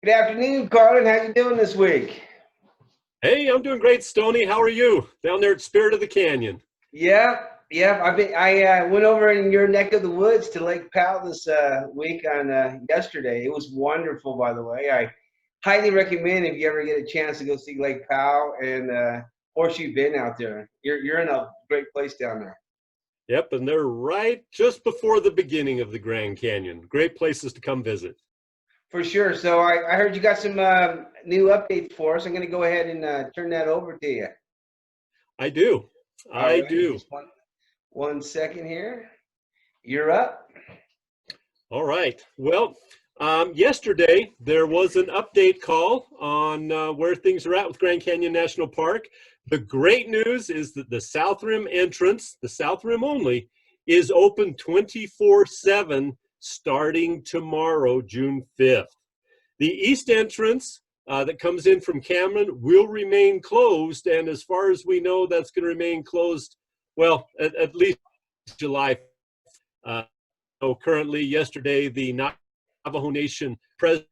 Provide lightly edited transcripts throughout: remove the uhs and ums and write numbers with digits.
Good afternoon, Karlyn. How you doing this week? Hey, I'm doing great, Stony. How are you down there at Spirit of the Canyon? Yeah. I went over in your neck of the woods to Lake Powell this week on yesterday. It was wonderful, by the way. I highly recommend if you ever get a chance to go see Lake Powell and Horseshoe Bend out there. You're in a great place down there. Yep, and they're right just before the beginning of the Grand Canyon. Great places to come visit. For sure. So I heard you got some new updates for us. I'm going to go ahead and turn that over to you. I do. All I right, do. just one second here. You're up. All right. Well, yesterday there was an update call on where things are at with Grand Canyon National Park. The great news is that the South Rim entrance, the South Rim only, is open 24/7 starting tomorrow, June 5th. The east entrance that comes in from Cameron will remain closed, and as far as we know, that's going to remain closed, well, at least July. Uh, so currently, yesterday, the Navajo Nation president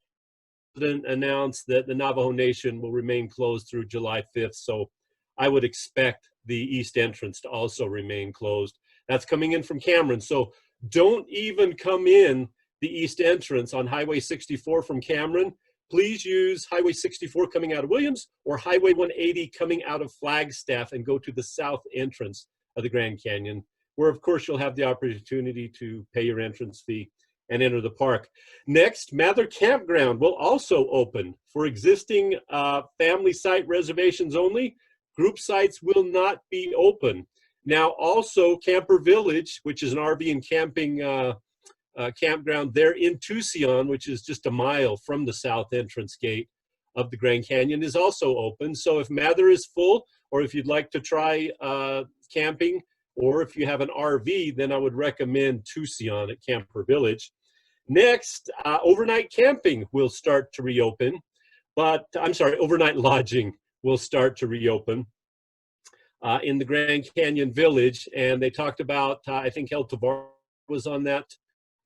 announced that the Navajo Nation will remain closed through July 5th, so I would expect the east entrance to also remain closed. That's coming in from Cameron, so don't even come in the east entrance on Highway 64 from Cameron. Please use Highway 64 coming out of Williams or Highway 180 coming out of Flagstaff and go to the south entrance of the Grand Canyon, where of course you'll have the opportunity to pay your entrance fee and enter the park. Next, Mather Campground will also open for existing family site reservations only. Group sites will not be open. Now also Camper Village, which is an RV and camping campground there in Tusayan, which is just a mile from the south entrance gate of the Grand Canyon, is also open. So if Mather is full, or if you'd like to try camping, or if you have an RV, then I would recommend Tusayan at Camper Village. Next, overnight camping will start to reopen, but I'm sorry, overnight lodging will start to reopen in the Grand Canyon Village. And they talked about, I think El Tovar was on that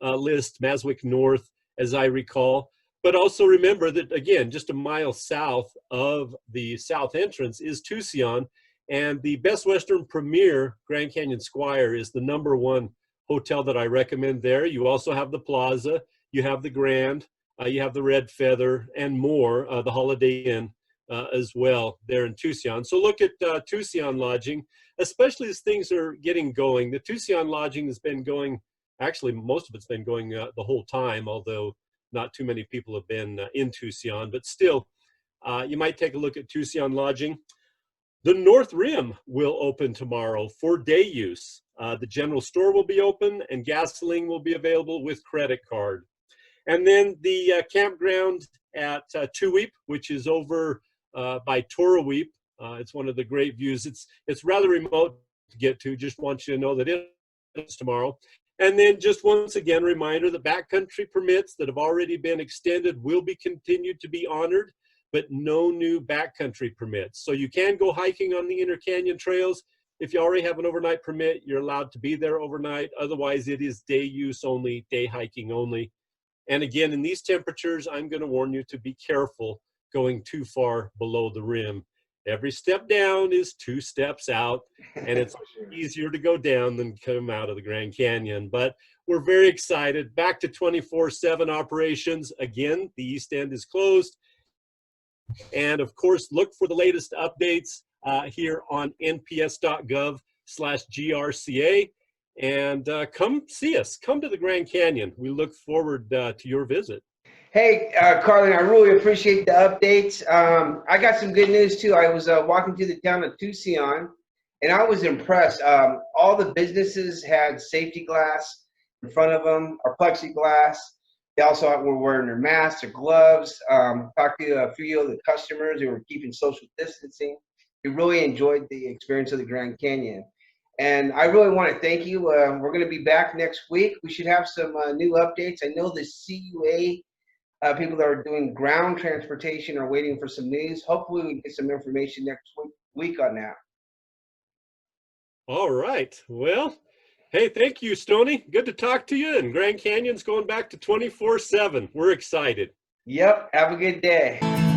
list, Maswick North, as I recall. But also remember that, again, just a mile south of the south entrance is Tusayan, and the Best Western Premier Grand Canyon Squire is the #1 hotel that I recommend there. You also have the Plaza, you have the Grand, you have the Red Feather, and more, the Holiday Inn as well there in Tusayan. So look at Tusayan lodging, especially as things are getting going. The Tusayan lodging has been going, actually most of it's been going the whole time, although not too many people have been in Tusayan, but still, you might take a look at Tusayan lodging. The North Rim will open tomorrow for day use. The general store will be open and gasoline will be available with credit card. And then the campground at Tuweep, which is over by Toraweep. It's one of the great views. It's rather remote to get to. Just want you to know that it's tomorrow. And then just once again, reminder, the backcountry permits that have already been extended will be continued to be honored, but no new backcountry permits. So you can go hiking on the Inner Canyon trails. If you already have an overnight permit, you're allowed to be there overnight. Otherwise, it is day use only, day hiking only. And again, in these temperatures, I'm going to warn you to be careful going too far below the rim. Every step down is 2 steps out, and it's easier to go down than come out of the Grand Canyon. But we're very excited. Back to 24/7 operations. Again, the East End is closed. And of course, look for the latest updates here on nps.gov/GRCA. And come see us. Come to the Grand Canyon. We look forward to your visit. Hey, Karlyn, I really appreciate the updates. I got some good news too. I was walking through the town of Tusayan, and I was impressed. All the businesses had safety glass in front of them, or plexiglass. They also were wearing their masks, their gloves. Talked to a few of the customers who were keeping social distancing. We really enjoyed the experience of the Grand Canyon. And I really want to thank you. We're going to be back next week. We should have some new updates. I know the CUA people that are doing ground transportation are waiting for some news. Hopefully we can get some information next week on that. All right. Well, hey, thank you, Stony. Good to talk to you. And Grand Canyon's going back to 24/7. We're excited. Yep. Have a good day.